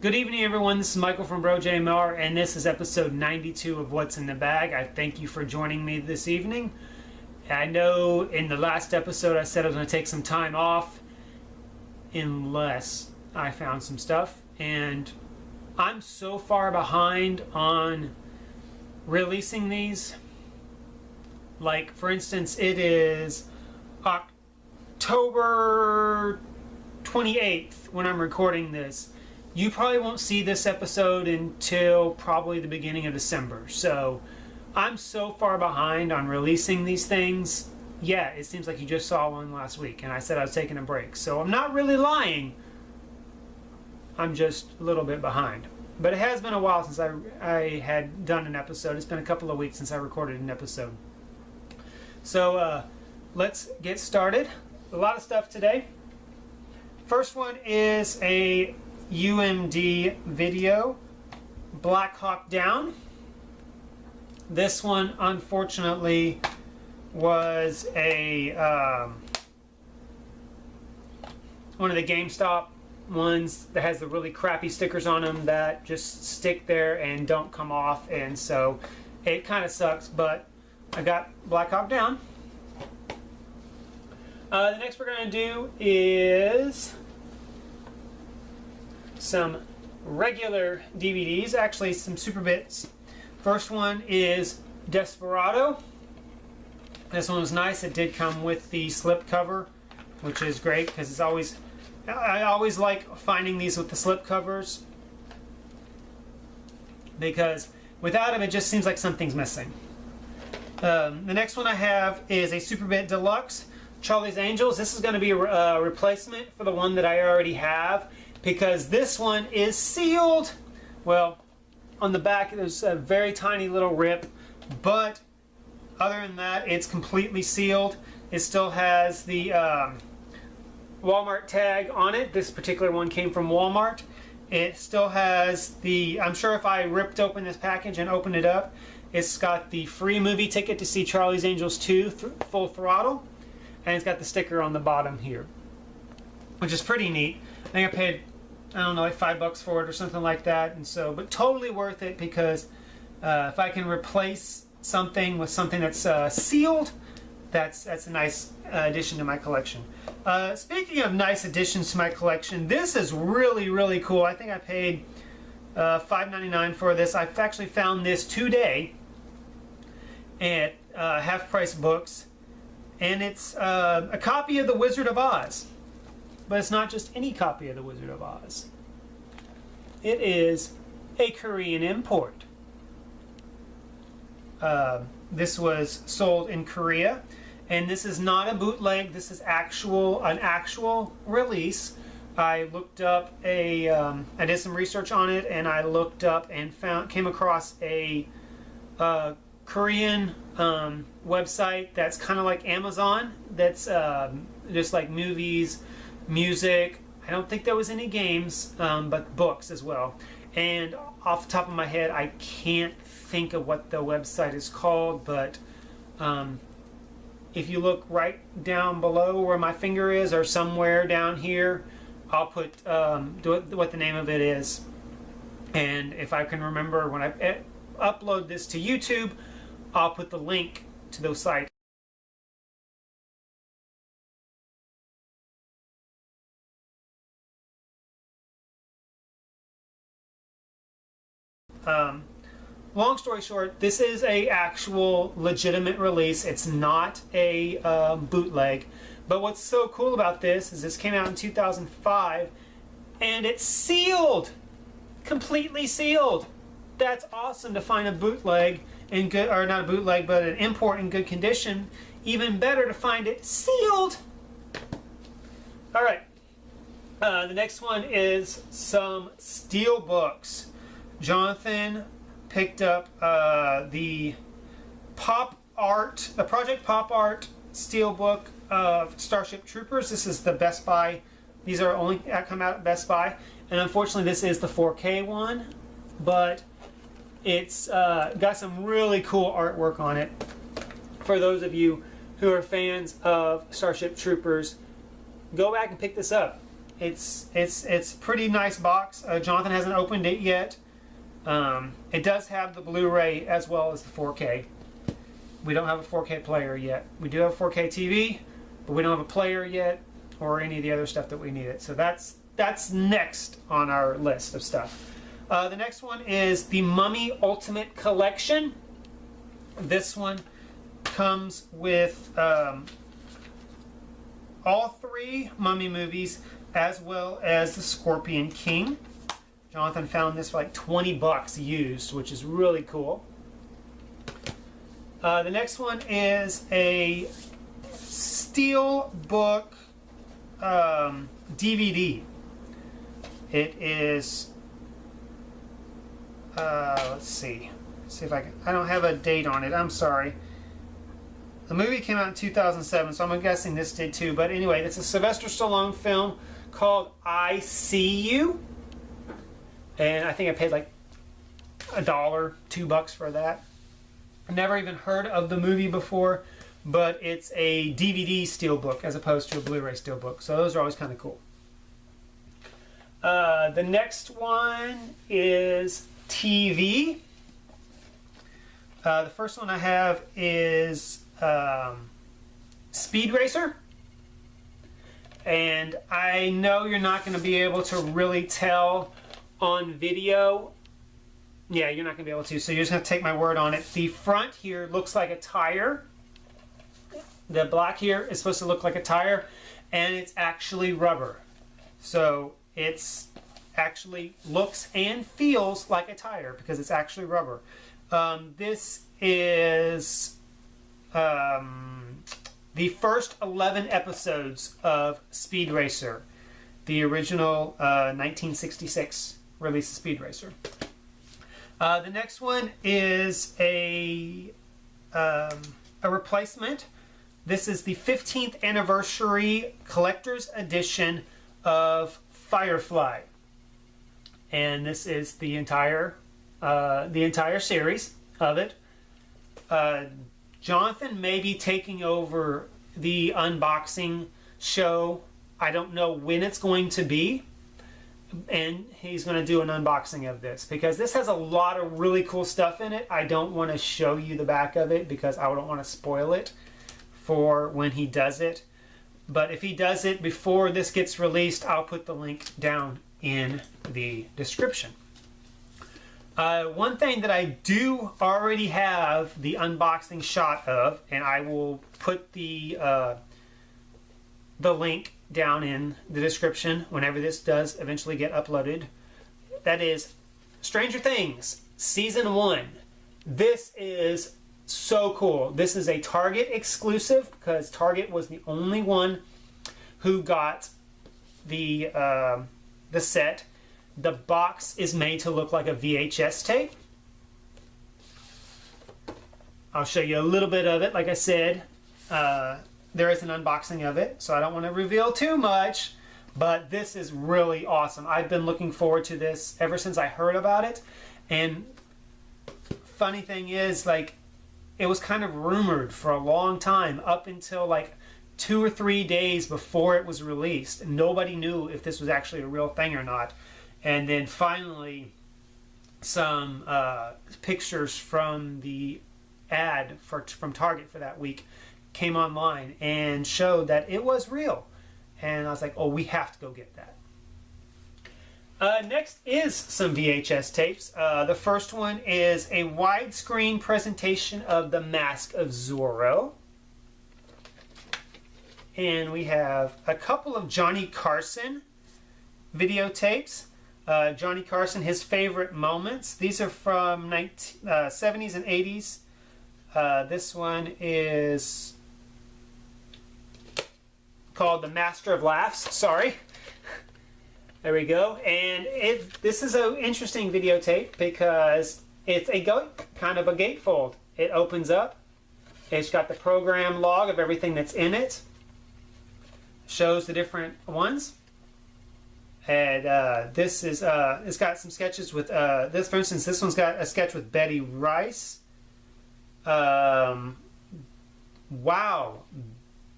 Good evening, everyone. This is Michael from BroJMR, and this is episode 92 of What's in the Bag. I thank you for joining me this evening. I know in the last episode I said I was going to take some time off unless I found some stuff, and I'm so far behind on releasing these. Like, for instance, it is October 28th when I'm recording this. You probably won't see this episode until probably the beginning of December. So I'm so far behind on releasing these things. Yeah, it seems like you just saw one last week and I said I was taking a break. So I'm not really lying. I'm just a little bit behind. But it has been a while since I had done an episode. It's been a couple of weeks since I recorded an episode. So let's get started. A lot of stuff today. First one is a UMD video, Black Hawk Down. This one unfortunately was a one of the GameStop ones that has the really crappy stickers on them that just stick there and don't come off, and so it kind of sucks, but I got Black Hawk Down. The next we're going to do is some regular DVDs, actually some Superbits. First one is Desperado. This one was nice. It did come with the slip cover, which is great because it's always, I always like finding these with the slip covers because without them it just seems like something's missing. The next one I have is a Superbit Deluxe, Charlie's Angels. This is going to be a replacement for the one that I already have, because this one is sealed. Well, on the back there's a very tiny little rip, but other than that it's completely sealed. It still has the Walmart tag on it. This particular one came from Walmart. It still has the, I'm sure if I ripped open this package and opened it up, it's got the free movie ticket to see Charlie's Angels 2 Full Throttle, and it's got the sticker on the bottom here, which is pretty neat. I think I paid, I don't know, like $5 for it or something like that, and so, but totally worth it because if I can replace something with something that's sealed, that's a nice addition to my collection. Speaking of nice additions to my collection, this is really cool. I think I paid $5.99 for this. I've actually found this today at Half Price Books, and it's a copy of The Wizard of Oz. But it's not just any copy of The Wizard of Oz. It is a Korean import. This was sold in Korea, and this is not a bootleg. This is an actual release. I looked up I did some research on it, and I looked up and came across a Korean website that's kind of like Amazon. That's just like movies, music. I don't think there was any games, but books as well. And off the top of my head, I can't think of what the website is called, but if you look right down below where my finger is, or somewhere down here, I'll put what the name of it is. And if I can remember when I upload this to YouTube, I'll put the link to those sites. Long story short, this is a actual legitimate release. It's not a bootleg. But what's so cool about this is this came out in 2005 and it's sealed, completely sealed. That's awesome to find a bootleg in good, or not a bootleg, but an import in good condition. Even better to find it sealed. All right, the next one is some Steelbooks. Jonathan picked up the Project Pop Art Steelbook of Starship Troopers. This is the Best Buy. These are only come out at Best Buy, and unfortunately this is the 4K one, but it's got some really cool artwork on it. For those of you who are fans of Starship Troopers, go back and pick this up. It's pretty nice box. Jonathan hasn't opened it yet. It does have the Blu-ray as well as the 4K. We don't have a 4K player yet. We do have a 4K TV, but we don't have a player yet or any of the other stuff that we needed. So that's next on our list of stuff. The next one is the Mummy Ultimate Collection. This one comes with all 3 Mummy movies as well as the Scorpion King. Jonathan found this for like 20 bucks used, which is really cool. The next one is a Steelbook DVD. It is, let's see if I can, I don't have a date on it, I'm sorry. The movie came out in 2007, so I'm guessing this did too, but anyway, it's a Sylvester Stallone film called I See You. And I think I paid like $1, $2 for that. I've never even heard of the movie before, but it's a DVD steelbook as opposed to a Blu-ray steelbook. So those are always kind of cool. The next one is TV. The first one I have is Speed Racer. And I know you're not going to be able to really tell on video. Yeah, you're not going to be able to, so you're just going to take my word on it. The front here looks like a tire. The black here is supposed to look like a tire, and it's actually rubber. So it's actually looks and feels like a tire because it's actually rubber. This is the first 11 episodes of Speed Racer, the original 1966 release of Speed Racer. The next one is a replacement. This is the 15th anniversary collector's edition of Firefly, and this is the entire series of it. Jonathan may be taking over the unboxing show. I don't know when it's going to be, and he's going to do an unboxing of this because this has a lot of really cool stuff in it. I don't want to show you the back of it because I don't want to spoil it for when he does it. But if he does it before this gets released, I'll put the link down in the description. One thing that I do already have the unboxing shot of, and I will put the link down in the description whenever this does eventually get uploaded. That is Stranger Things Season 1. This is so cool. This is a Target exclusive because Target was the only one who got the set. The box is made to look like a VHS tape. I'll show you a little bit of it. Like I said, there is an unboxing of it, so I don't want to reveal too much, but this is really awesome. I've been looking forward to this ever since I heard about it. And funny thing is, like, it was kind of rumored for a long time, up until like 2 or 3 days before it was released. Nobody knew if this was actually a real thing or not. And then finally, some pictures from the ad from Target for that week came online and showed that it was real. And I was like, oh, we have to go get that. Next is some VHS tapes. The first one is a widescreen presentation of The Mask of Zorro. And we have a couple of Johnny Carson videotapes. Johnny Carson, his favorite moments. These are from 70s and 80s. This one is called The Master of Laughs. Sorry. There we go. And this is an interesting videotape because it's kind of a gatefold. It opens up. It's got the program log of everything that's in it. Shows the different ones. And this is it's got some sketches with this. For instance, this one's got a sketch with Betty Rice. Wow,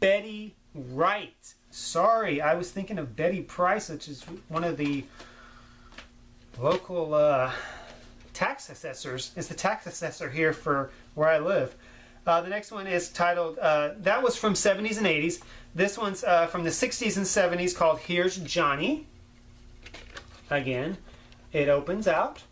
Betty Wright. Sorry, I was thinking of Betty Price, which is one of the local tax assessors. It's the tax assessor here for where I live. The next one is titled, that was from 70s and 80s. This one's from the 60s and 70s, called Here's Johnny. Again, it opens out.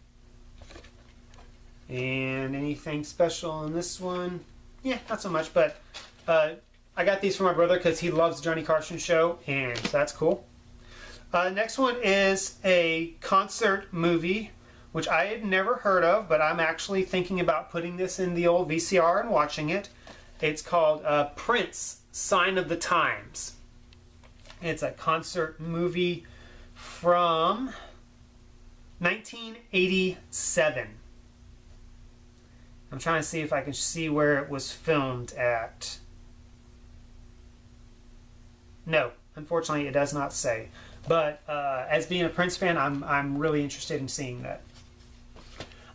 And anything special in this one? Yeah, not so much, but I got these for my brother because he loves the Johnny Carson show, and that's cool. Next one is a concert movie, which I had never heard of, but I'm actually thinking about putting this in the old VCR and watching it. It's called Prince, Sign of the Times. It's a concert movie from 1987. I'm trying to see if I can see where it was filmed at. No, unfortunately it does not say. But as being a Prince fan, I'm really interested in seeing that.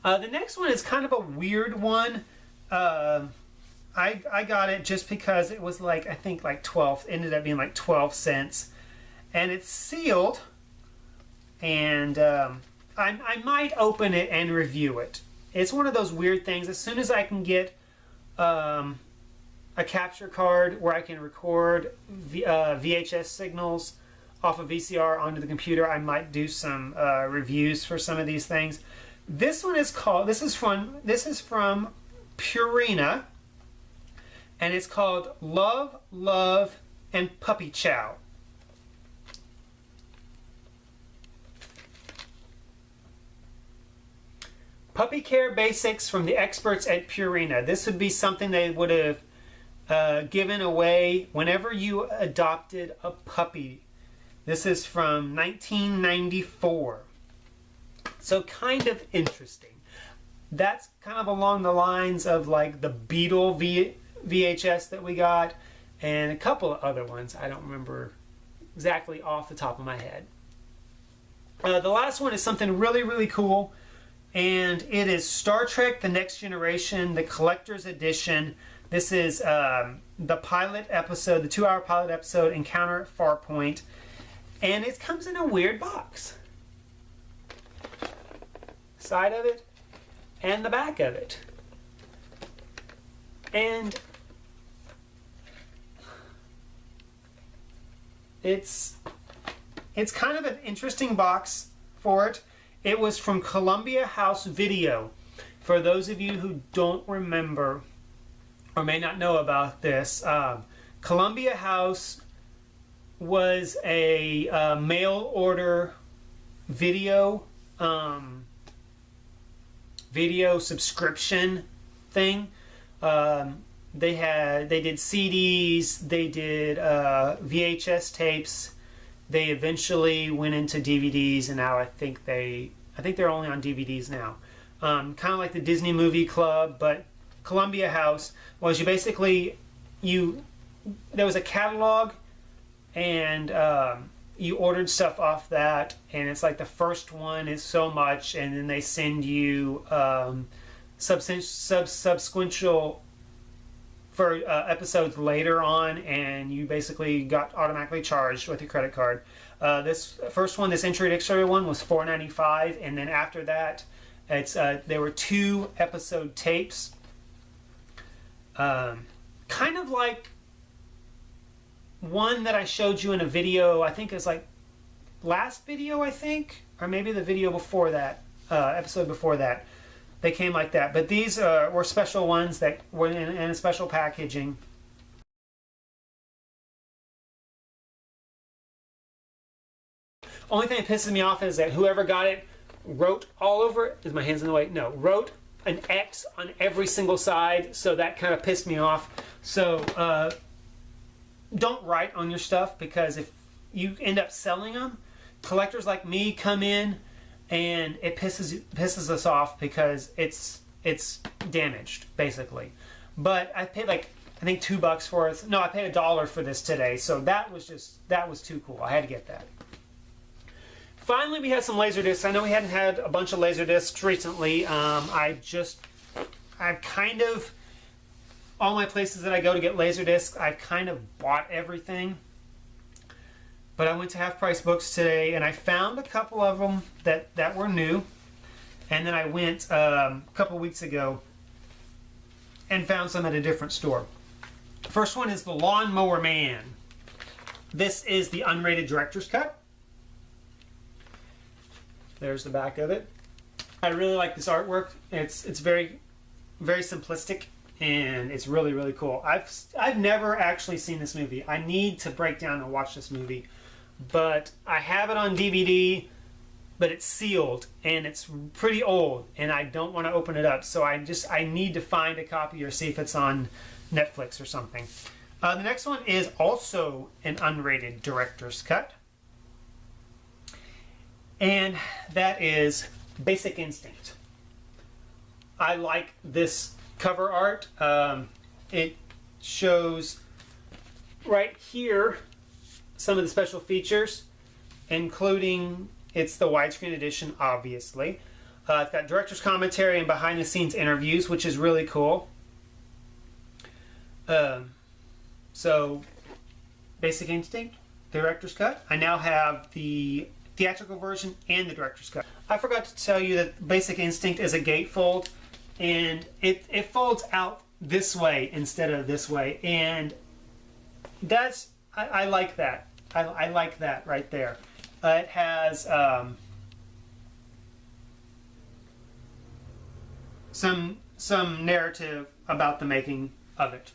The next one is kind of a weird one. I got it just because it was like, I think like 12, ended up being like 12 cents. And it's sealed. And I might open it and review it. It's one of those weird things. As soon as I can get a capture card where I can record VHS signals off of VCR onto the computer, I might do some reviews for some of these things. This one is called, this is from Purina, and it's called Love, Love, and Puppy Chow. Puppy care basics from the experts at Purina. This would be something they would have given away whenever you adopted a puppy. This is from 1994. So kind of interesting. That's kind of along the lines of like the Beetle VHS that we got and a couple of other ones. I don't remember exactly off the top of my head. The last one is something really, really cool. And it is Star Trek The Next Generation, the Collector's Edition. This is the pilot episode, the 2-hour pilot episode, Encounter at Farpoint. And it comes in a weird box. Side of it and the back of it. And it's kind of an interesting box for it. It was from Columbia House Video. For those of you who don't remember or may not know about this, Columbia House was a mail order video video subscription thing. They did CDs, they did VHS tapes. They eventually went into DVDs, and now I think they're only on DVDs now. Kind of like the Disney Movie Club, but Columbia House was there was a catalog, and you ordered stuff off that, and it's like the first one is so much, and then they send you subsequential for episodes later on, and you basically got automatically charged with your credit card. This first one, this introductory one, was $4.95, and then after that, it's there were 2 episode tapes, kind of like one that I showed you in a video. I think it's like last video, I think, or maybe the video before that, episode before that. They came like that, but these were special ones that were in a special packaging. Only thing that pisses me off is that whoever got it wrote all over it. Is my hands in the way? No, wrote an X on every single side, so that kind of pissed me off. So don't write on your stuff, because if you end up selling them, collectors like me come in, and it pisses us off because it's damaged, basically. But I paid like, I think $2 for it. No, I paid $1 for this today, so that was too cool. I had to get that. Finally, we had some Laserdiscs. I know we hadn't had a bunch of Laserdiscs recently. I've kind of, all my places that I go to get Laserdiscs, I've kind of bought everything. but I went to Half Price Books today and I found a couple of them that were new. And then I went a couple weeks ago and found some at a different store. First one is The Lawnmower Man. This is the unrated director's cut. There's the back of it. I really like this artwork. It's very, very simplistic, and it's really, really cool. I've never actually seen this movie. I need to break down and watch this movie, but I have it on DVD, but it's sealed and it's pretty old, and I don't want to open it up. So I need to find a copy or see if it's on Netflix or something. The next one is also an unrated director's cut, and that is Basic Instinct. I like this cover art. It shows right here some of the special features, including it's the widescreen edition, obviously. It's got director's commentary and behind the scenes interviews, which is really cool. So, Basic Instinct, director's cut. I now have the theatrical version and the director's cut. I forgot to tell you that Basic Instinct is a gatefold, and it folds out this way instead of this way, and that's I like that. I like that right there. It has some narrative about the making of it.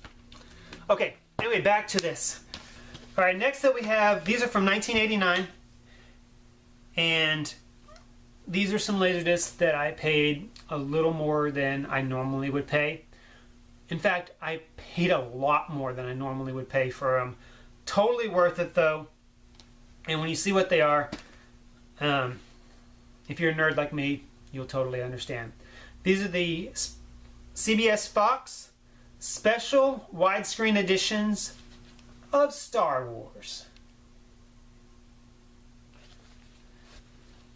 Okay, anyway, back to this. All right, next that we have, these are from 1989, and these are some Laserdiscs that I paid a little more than I normally would pay. In fact, I paid a lot more than I normally would pay for them. Totally worth it, though. And when you see what they are, if you're a nerd like me, you'll totally understand. These are the CBS Fox special widescreen editions of Star Wars.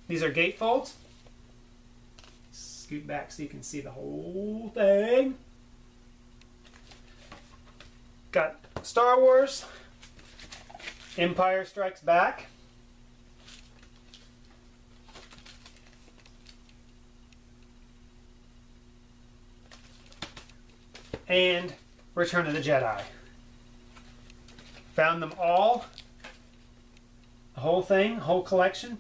These are gatefolds. Scoot back so you can see the whole thing. Got Star Wars, Empire Strikes Back, and Return of the Jedi. Found them all, the whole thing, whole collection.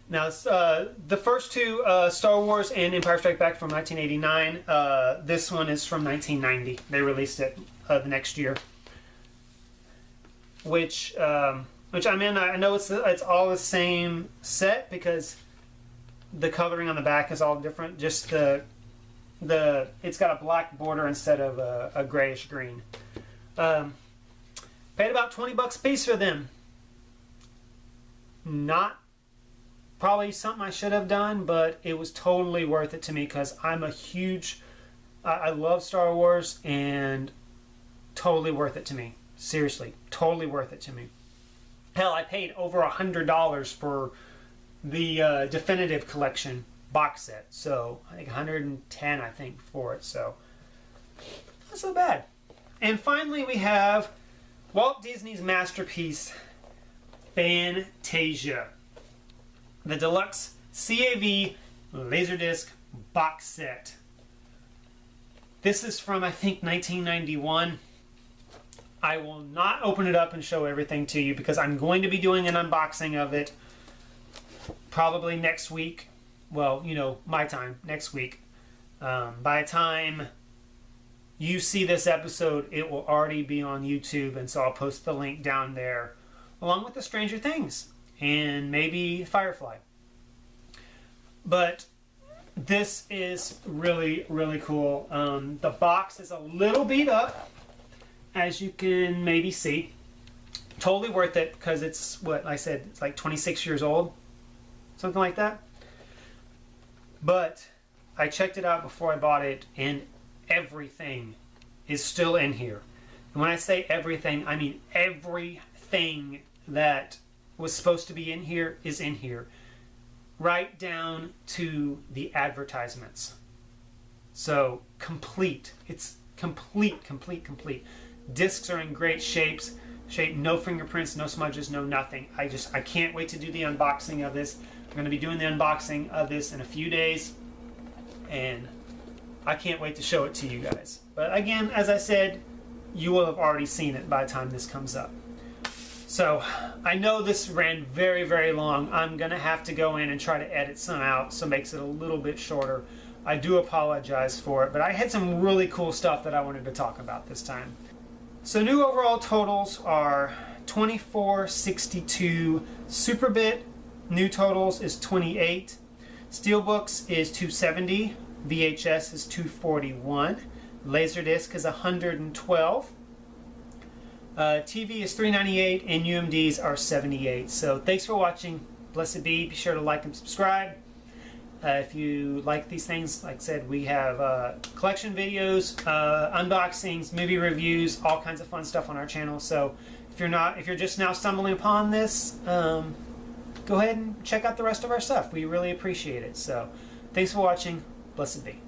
Now, the first two, Star Wars and Empire Strikes Back, from 1989. This one is from 1990. They released it the next year. Which I mean, I know it's all the same set because the coloring on the back is all different. Just it's got a black border instead of a grayish green. Paid about 20 bucks a piece for them. Not probably something I should have done, but it was totally worth it to me because I'm a huge, I love Star Wars, and totally worth it to me. Seriously, totally worth it to me. Hell, I paid over $100 for the definitive collection box set, so I think 110 I think for it, so not so bad. And finally we have Walt Disney's masterpiece, Fantasia, the deluxe CAV Laserdisc box set. This is from, I think, 1991. I will not open it up and show everything to you because I'm going to be doing an unboxing of it probably next week. Well, you know, my time, next week. By the time you see this episode, it will already be on YouTube, and so I'll post the link down there along with the Stranger Things and maybe Firefly. But this is really, really cool. The box is a little beat up, as you can maybe see. Totally worth it because it's, what I said, it's like 26 years old, something like that. But I checked it out before I bought it, and everything is still in here. And when I say everything, I mean everything that was supposed to be in here is in here. Right down to the advertisements. So complete. It's complete. Discs are in great shapes. shape, no fingerprints, no smudges, no nothing. I can't wait to do the unboxing of this. I'm going to be doing the unboxing of this in a few days, and I can't wait to show it to you guys. But again, as I said, you will have already seen it by the time this comes up. So I know this ran very, very long. I'm going to have to go in and try to edit some out, so it makes it a little bit shorter. I do apologize for it, but I had some really cool stuff that I wanted to talk about this time. So new overall totals are 2462. Superbit new totals is 28. Steelbooks is 270. VHS is 241. Laserdisc is 112. TV is 398 and UMDs are 78. So thanks for watching. Blessed be. Be sure to like and subscribe. If you like these things, like I said, we have collection videos, unboxings, movie reviews, all kinds of fun stuff on our channel. So if you're just now stumbling upon this, go ahead and check out the rest of our stuff. We really appreciate it. So thanks for watching. Blessed be.